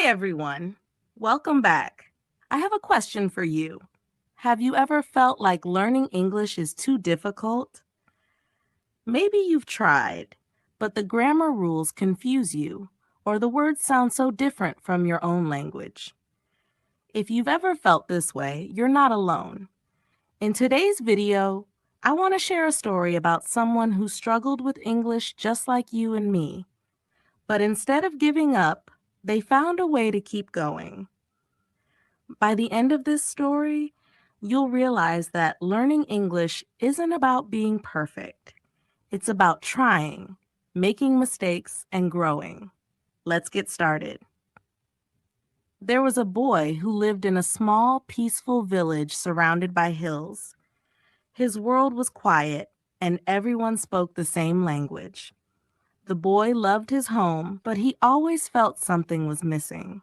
Hi, everyone. Welcome back. I have a question for you. Have you ever felt like learning English is too difficult? Maybe you've tried, but the grammar rules confuse you, or the words sound so different from your own language. If you've ever felt this way, you're not alone. In today's video, I want to share a story about someone who struggled with English just like you and me. But instead of giving up, they found a way to keep going. By the end of this story, you'll realize that learning English isn't about being perfect. It's about trying, making mistakes, and growing. Let's get started. There was a boy who lived in a small, peaceful village surrounded by hills. His world was quiet, and everyone spoke the same language. The boy loved his home, but he always felt something was missing.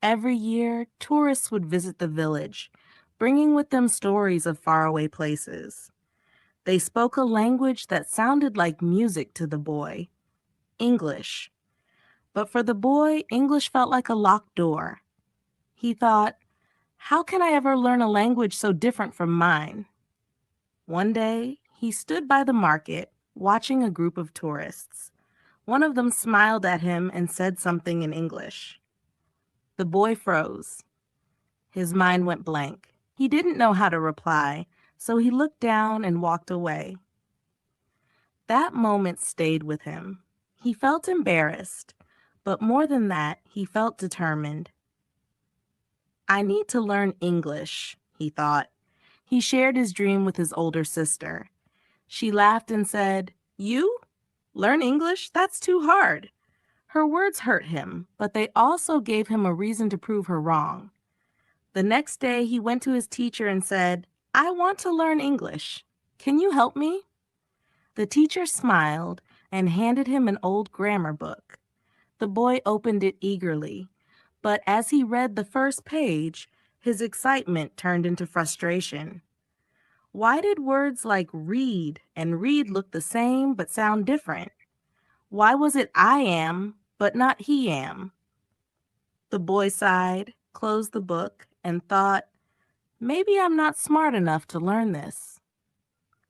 Every year, tourists would visit the village, bringing with them stories of faraway places. They spoke a language that sounded like music to the boy, English. But for the boy, English felt like a locked door. He thought, how can I ever learn a language so different from mine? One day, he stood by the market, watching a group of tourists. One of them smiled at him and said something in English. The boy froze. His mind went blank. He didn't know how to reply, so he looked down and walked away. That moment stayed with him. He felt embarrassed, but more than that, he felt determined. I need to learn English, he thought. He shared his dream with his older sister. She laughed and said, You? Learn English? That's too hard. Her words hurt him, but they also gave him a reason to prove her wrong. The next day, he went to his teacher and said, I want to learn English. Can you help me? The teacher smiled and handed him an old grammar book. The boy opened it eagerly, but as he read the first page, his excitement turned into frustration. Why did words like read and read look the same but sound different? Why was it I am, but not he am? The boy sighed, closed the book, and thought, maybe I'm not smart enough to learn this.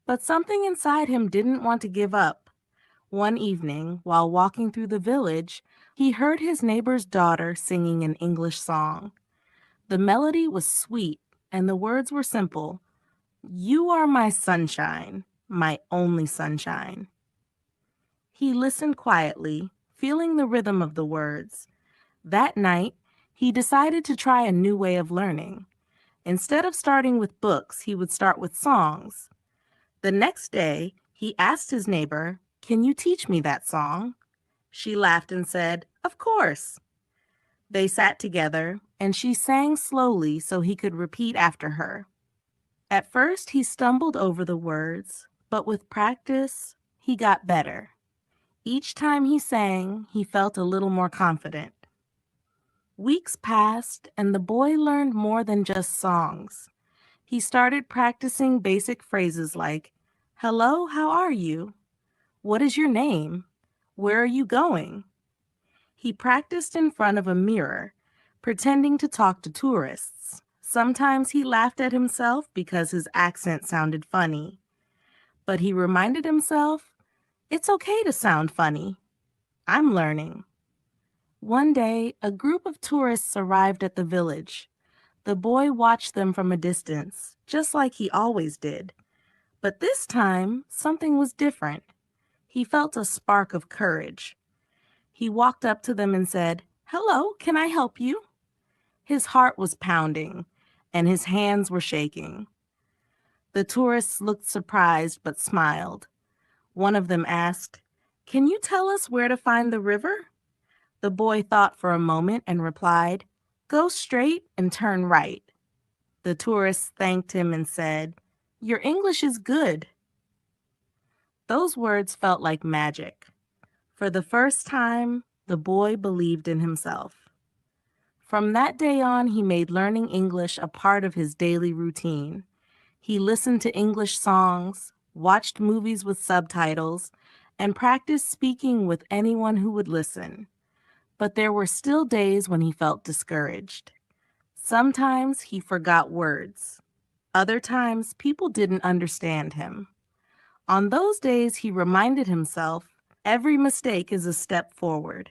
But something inside him didn't want to give up. One evening, while walking through the village, he heard his neighbor's daughter singing an English song. The melody was sweet, and the words were simple. You are my sunshine, my only sunshine. He listened quietly, feeling the rhythm of the words. That night, he decided to try a new way of learning. Instead of starting with books, he would start with songs. The next day, he asked his neighbor, Can you teach me that song? She laughed and said, Of course. They sat together, and she sang slowly so he could repeat after her. At first, he stumbled over the words, but with practice, he got better. Each time he sang, he felt a little more confident. Weeks passed, and the boy learned more than just songs. He started practicing basic phrases like, Hello, how are you? What is your name? Where are you going? He practiced in front of a mirror, pretending to talk to tourists. Sometimes he laughed at himself because his accent sounded funny. But he reminded himself, it's okay to sound funny. I'm learning. One day, a group of tourists arrived at the village. The boy watched them from a distance, just like he always did. But this time, something was different. He felt a spark of courage. He walked up to them and said, Hello, can I help you? His heart was pounding, and his hands were shaking. The tourists looked surprised but smiled. One of them asked, Can you tell us where to find the river? The boy thought for a moment and replied, Go straight and turn right. The tourists thanked him and said, Your English is good. Those words felt like magic. For the first time, the boy believed in himself. From that day on, he made learning English a part of his daily routine. He listened to English songs, watched movies with subtitles, and practiced speaking with anyone who would listen. But there were still days when he felt discouraged. Sometimes he forgot words. Other times, people didn't understand him. On those days, he reminded himself, every mistake is a step forward.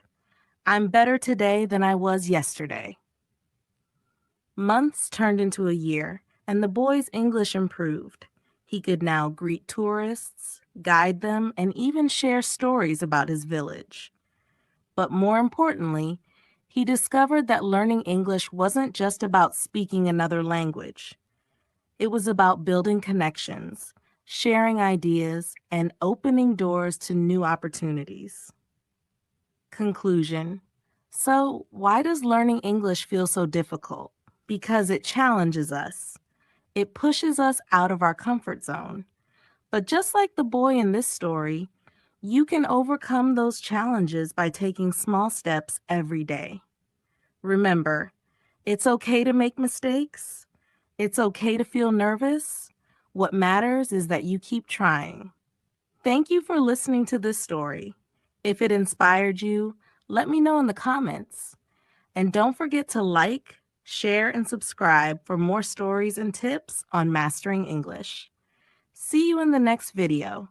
I'm better today than I was yesterday. Months turned into a year, and the boy's English improved. He could now greet tourists, guide them, and even share stories about his village. But more importantly, he discovered that learning English wasn't just about speaking another language. It was about building connections, sharing ideas, and opening doors to new opportunities. Conclusion. So, why does learning English feel so difficult? Because it challenges us. It pushes us out of our comfort zone. But just like the boy in this story, you can overcome those challenges by taking small steps every day. Remember, it's okay to make mistakes. It's okay to feel nervous. What matters is that you keep trying. Thank you for listening to this story. If it inspired you, let me know in the comments. And don't forget to like, share, and subscribe for more stories and tips on mastering English. See you in the next video.